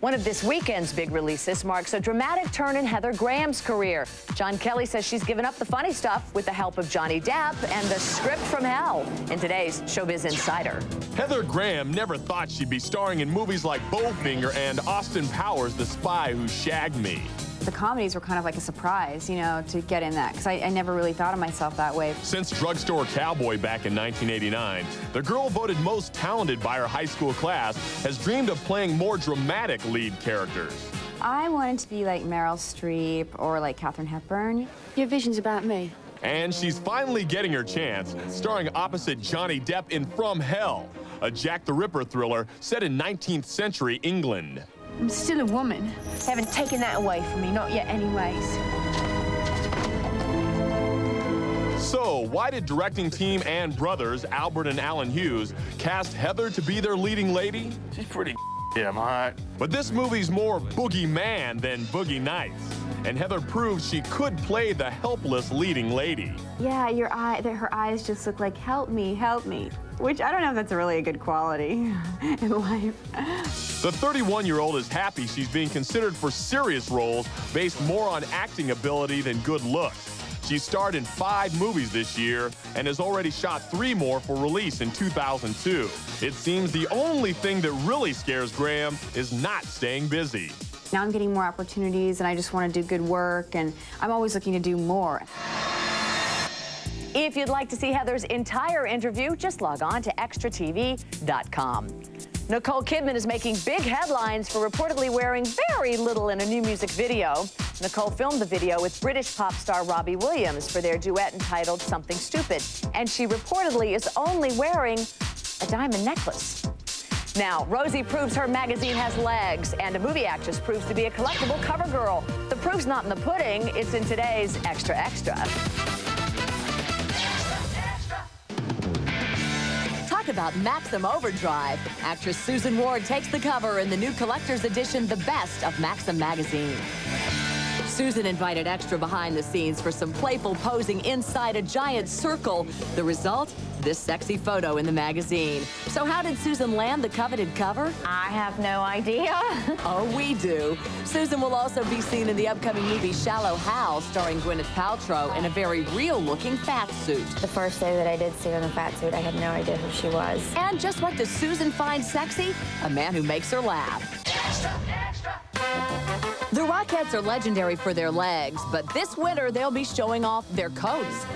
One of this weekend's big releases marks a dramatic turn in Heather Graham's career. John Kelly says she's given up the funny stuff with the help of Johnny Depp and the script from hell in today's Showbiz Insider. Heather Graham never thought she'd be starring in movies like Bowfinger and Austin Powers, The Spy Who Shagged Me. The comedies were kind of like a surprise, you know, to get in that, because I never really thought of myself that way. Since Drugstore Cowboy back in 1989, the girl voted most talented by her high school class has dreamed of playing more dramatic lead characters. I wanted to be like Meryl Streep or like Katharine Hepburn. Your vision's about me. And she's finally getting her chance, starring opposite Johnny Depp in From Hell, a Jack the Ripper thriller set in 19th century England. I'm still a woman. They haven't taken that away from me, not yet anyways. So, why did directing team and brothers, Albert and Alan Hughes, cast Heather to be their leading lady? She's pretty damn hot. But this movie's more Boogie Man than Boogie Nights. And Heather proved she could play the helpless leading lady. Yeah, her eyes just look like, help me, help me. Which I don't know if that's really a good quality in life. The 31-year-old is happy she's being considered for serious roles based more on acting ability than good looks. She starred in 5 movies this year and has already shot 3 more for release in 2002. It seems the only thing that really scares Graham is not staying busy. Now I'm getting more opportunities and I just want to do good work, and I'm always looking to do more. If you'd like to see Heather's entire interview, just log on to extratv.com. Nicole Kidman is making big headlines for reportedly wearing very little in a new music video. Nicole filmed the video with British pop star Robbie Williams for their duet entitled Something Stupid, and she reportedly is only wearing a diamond necklace. Now, Rosie proves her magazine has legs, and a movie actress proves to be a collectible cover girl. The proof's not in the pudding, it's in today's Extra Extra. Talk about Maxim Overdrive. Actress Susan Ward takes the cover in the new collector's edition, The Best of Maxim magazine. Susan invited Extra behind the scenes for some playful posing inside a giant circle. The result? This sexy photo in the magazine. So how did Susan land the coveted cover? I have no idea. Oh, we do. Susan will also be seen in the upcoming movie Shallow Hal, starring Gwyneth Paltrow in a very real-looking fat suit. The first day that I did see her in the fat suit, I had no idea who she was. And just what does Susan find sexy? A man who makes her laugh. Extra, extra. The Rockettes are legendary for their legs, but this winter they'll be showing off their coats.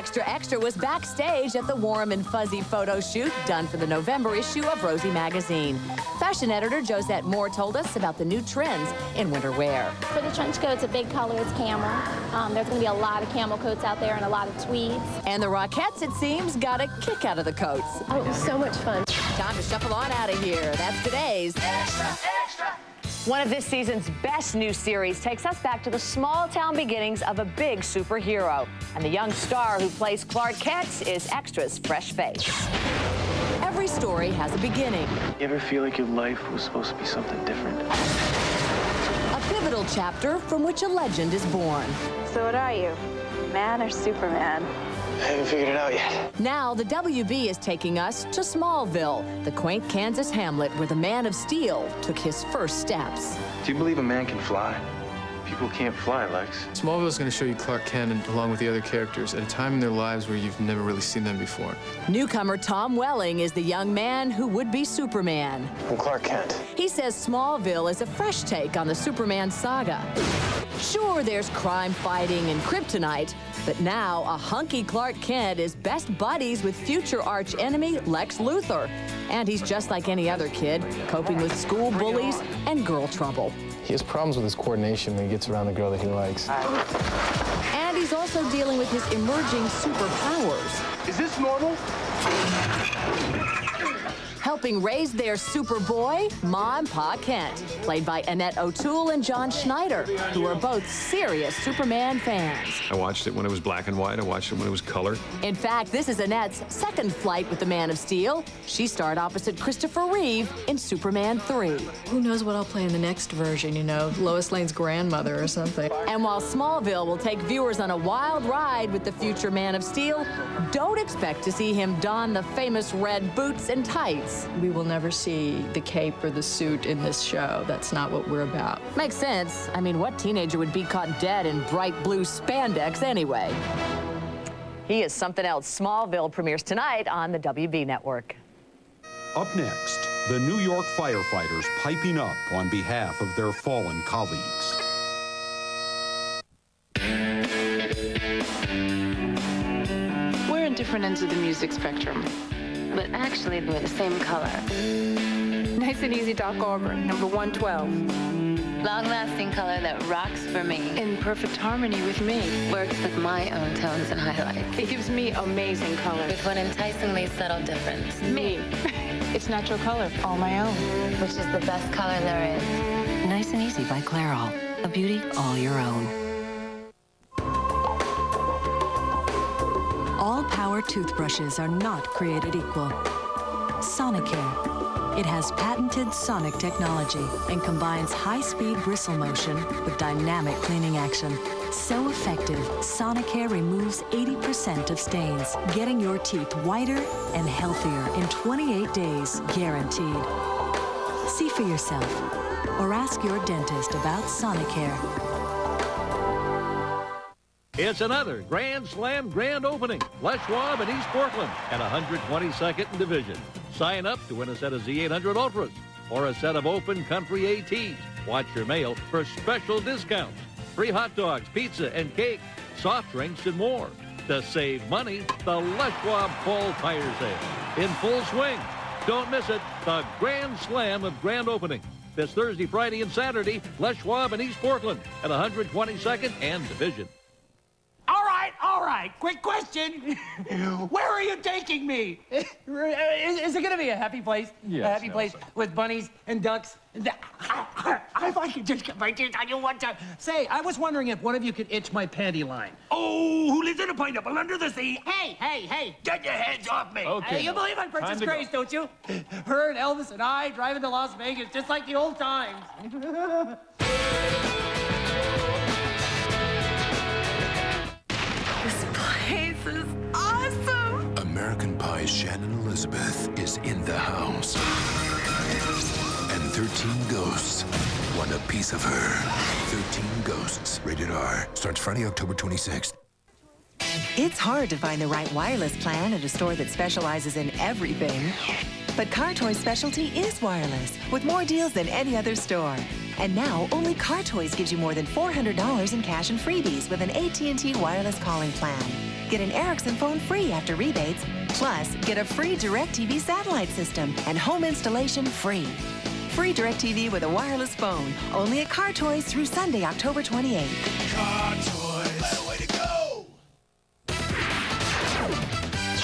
Extra Extra was backstage at the warm and fuzzy photo shoot done for the November issue of Rosie Magazine. Fashion editor Josette Moore told us about the new trends in winter wear. For the trench coats, a big color is camel. There's going to be a lot of camel coats out there and a lot of tweeds. And the Rockettes, it seems, got a kick out of the coats. Oh, it was so much fun. Time to shuffle on out of here. That's today's Extra Extra. One of this season's best new series takes us back to the small-town beginnings of a big superhero. And the young star who plays Clark Kent is Extra's fresh face. Every story has a beginning. You ever feel like your life was supposed to be something different? A pivotal chapter from which a legend is born. So what are you, man or Superman? I haven't figured it out yet. Now, the WB is taking us to Smallville, the quaint Kansas hamlet where the Man of Steel took his first steps. Do you believe a man can fly? People can't fly, Lex. Smallville is going to show you Clark Kent along with the other characters at a time in their lives where you've never really seen them before. Newcomer Tom Welling is the young man who would be Superman. I'm Clark Kent. He says Smallville is a fresh take on the Superman saga. Sure, there's crime fighting and kryptonite, but now a hunky Clark Kent is best buddies with future arch-enemy Lex Luthor. And he's just like any other kid, coping with school bullies and girl trouble. He has problems with his coordination when he gets around the girl that he likes. And he's also dealing with his emerging superpowers. Is this normal? Helping raise their Superboy, Ma and Pa Kent, played by Annette O'Toole and John Schneider, who are both serious Superman fans. I watched it when it was black and white. I watched it when it was color. In fact, this is Annette's second flight with the Man of Steel. She starred opposite Christopher Reeve in Superman 3. Who knows what I'll play in the next version, you know, Lois Lane's grandmother or something. And while Smallville will take viewers on a wild ride with the future Man of Steel, don't expect to see him don the famous red boots and tights. We will never see the cape or the suit in this show. That's not what we're about. Makes sense. I mean, what teenager would be caught dead in bright blue spandex anyway? He is something else. Smallville premieres tonight on the WB network. Up next, the New York firefighters piping up on behalf of their fallen colleagues. We're in different ends of the music spectrum, but actually we're the same color. Nice and easy Doc Auburn, number 112. Long-lasting color that rocks for me. In perfect harmony with me. Works with my own tones and highlights. It gives me amazing color. With one enticingly subtle difference. Me. It's natural color, all my own. Which is the best color there is. Nice and Easy by Clairol. A beauty all your own. All power toothbrushes are not created equal. Sonicare. It has patented sonic technology and combines high-speed bristle motion with dynamic cleaning action. So effective, Sonicare removes 80% of stains, getting your teeth whiter and healthier in 28 days, guaranteed. See for yourself, or ask your dentist about Sonicare. It's another Grand Slam grand opening. Les Schwab in East Portland at 122nd and Division. Sign up to win a set of Z800 Ultras or a set of Open Country ATs. Watch your mail for special discounts. Free hot dogs, pizza, and cake, soft drinks, and more. To save money, the Les Schwab Fall Tire Sale in full swing. Don't miss it. The Grand Slam of grand opening. This Thursday, Friday, and Saturday, Les Schwab in East Portland at 122nd and Division. All right. Quick question. Where are you taking me? Is it going to be a happy place? Yes, a happy place with bunnies and ducks? If I could just get my teeth, I don't want to say. I was wondering if one of you could itch my panty line. Oh, who lives in a pineapple under the sea? Hey! Get your hands off me! Okay, You believe in Princess Grace, don't you? Her and Elvis and I driving to Las Vegas, just like the old times. This place is awesome! American Pie's Shannon Elizabeth is in the house. And 13 ghosts want a piece of her. 13 Ghosts, rated R. Starts Friday, October 26th. It's hard to find the right wireless plan at a store that specializes in everything. But CarToys Specialty is wireless, with more deals than any other store. And now, only CarToys gives you more than $400 in cash and freebies with an AT&T wireless calling plan. Get an Ericsson phone free after rebates. Plus, get a free DirecTV satellite system and home installation free. Free DirecTV with a wireless phone. Only at Car Toys through Sunday, October 28th. Car Toys. Better way to go.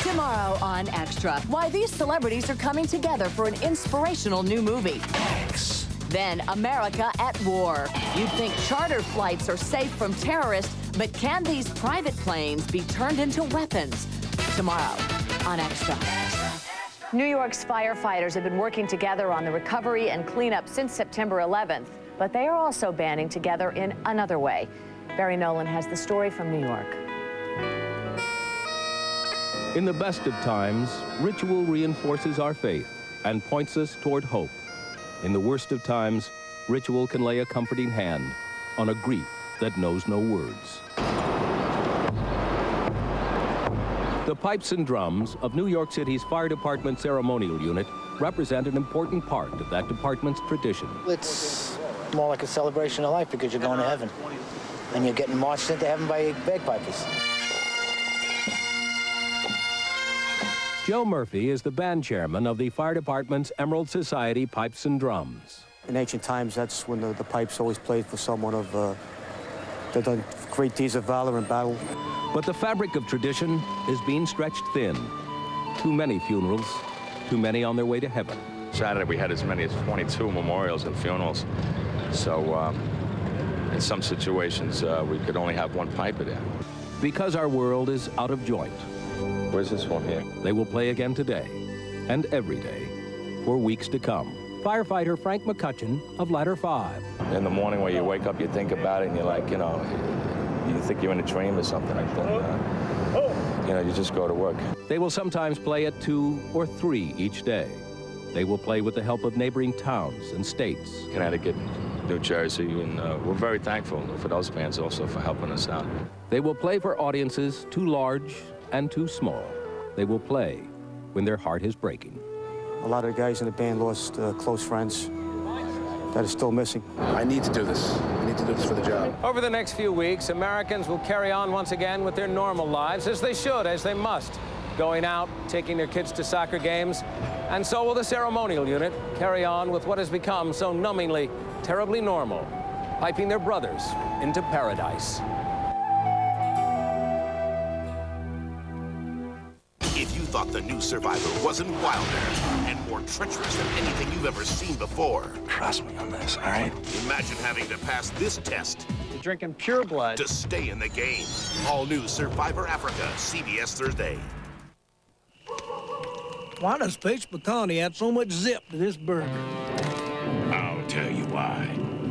Tomorrow on Extra, why these celebrities are coming together for an inspirational new movie. Then, America at war. You'd think charter flights are safe from terrorists, but can these private planes be turned into weapons? Tomorrow on Extra. New York's firefighters have been working together on the recovery and cleanup since September 11th, but they are also banding together in another way. Barry Nolan has the story from New York. In the best of times, ritual reinforces our faith and points us toward hope. In the worst of times, ritual can lay a comforting hand on a grief that knows no words. The pipes and drums of New York City's Fire Department Ceremonial Unit represent an important part of that department's tradition. It's more like a celebration of life because you're going to heaven. And you're getting marched into heaven by bagpipers. Joe Murphy is the band chairman of the Fire Department's Emerald Society Pipes and Drums. In ancient times, that's when the pipes always played for someone of that done great deeds of valor in battle. But the fabric of tradition is being stretched thin. Too many funerals, too many on their way to heaven. Saturday, we had as many as 22 memorials and funerals. So in some situations, we could only have one piper there. Because our world is out of joint. Where's this one here? They will play again today and every day for weeks to come. Firefighter Frank McCutcheon of Ladder 5. In the morning when you wake up, you think about it and you're like, you know, you think you're in a dream or something like that. You know, you just go to work. They will sometimes play at 2 or 3 each day. They will play with the help of neighboring towns and states. Connecticut, New Jersey, and we're very thankful for those bands also for helping us out. They will play for audiences too large and too small. They will play when their heart is breaking. A lot of the guys in the band lost close friends that are still missing. I need to do this. I need to do this for the job. Over the next few weeks, Americans will carry on once again with their normal lives, as they should, as they must. Going out, taking their kids to soccer games, and so will the ceremonial unit carry on with what has become so numbingly, terribly normal, piping their brothers into paradise. If you thought the new Survivor wasn't wilder and more treacherous than anything you've ever seen before, trust me on this, all right? Imagine having to pass this test. You're drinking pure blood. To stay in the game. All new Survivor Africa, CBS Thursday. Why does Paige McCartney add so much zip to this burger? I'll tell you why.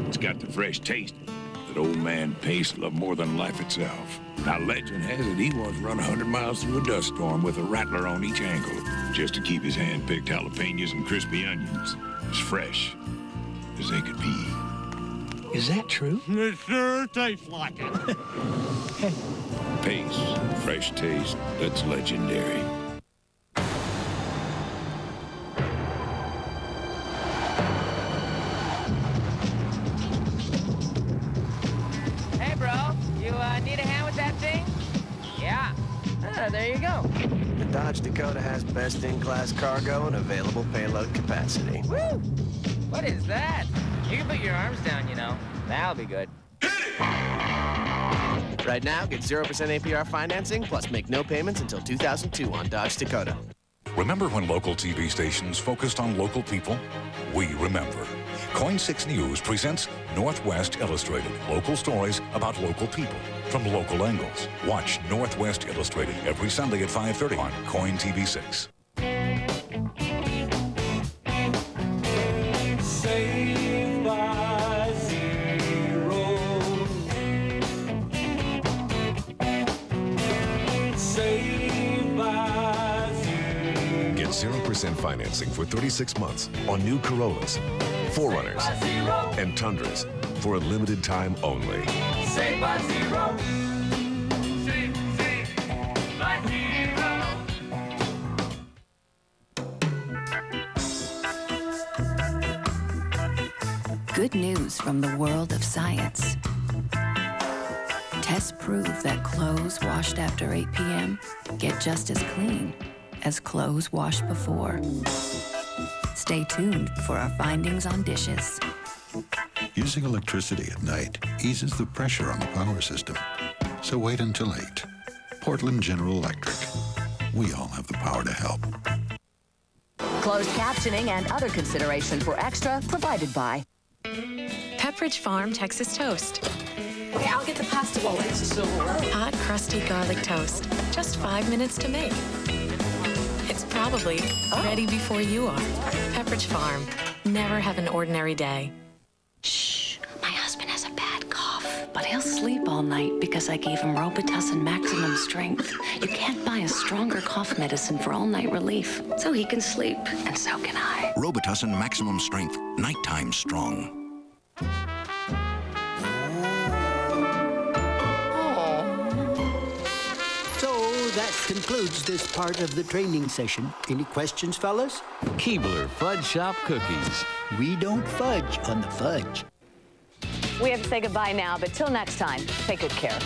It's got the fresh taste that old man Pace loved more than life itself. Now, legend has it he once run 100 miles through a dust storm with a rattler on each ankle just to keep his hand-picked jalapenos and crispy onions as fresh as they could be. Is that true? It sure tastes like it. Pace, fresh taste that's legendary. Hey, bro, you need a hand with that thing? Yeah. There you go. The Dodge Dakota has best-in-class cargo and available payload capacity. Woo! What is that? You can put your arms down, you know. That'll be good. Right now, get 0% APR financing, plus make no payments until 2002 on Dodge Dakota. Remember when local TV stations focused on local people? We remember. Coin 6 News presents Northwest Illustrated, local stories about local people from local angles. Watch Northwest Illustrated every Sunday at 5:30 on Coin TV 6. Saved by zero. Saved by zero. Get 0% financing for 36 months on new Corollas, 4Runners, and Tundras for a limited time only. Saved by zero. Saved by zero. Good news from the world of science. Tests prove that clothes washed after 8 p.m. get just as clean as clothes washed before. Stay tuned for our findings on dishes. Using electricity at night eases the pressure on the power system. So wait until 8. Portland General Electric. We all have the power to help. Closed captioning and other consideration for Extra provided by Pepperidge Farm Texas Toast. Okay, I'll get the pasta bowl. Hot, crusty garlic toast. Just 5 minutes to make. It's probably ready before you are. Pepperidge Farm. Never have an ordinary day. Shh, my husband has a bad cough, but he'll sleep all night because I gave him Robitussin Maximum Strength. You can't buy a stronger cough medicine for all-night relief, so he can sleep, and so can I. Robitussin Maximum Strength, nighttime strong. So that concludes this part of the training session. Any questions, fellas? Keebler Fudge Shop Cookies. We don't fudge on the fudge. We have to say goodbye now, but till next time, take good care.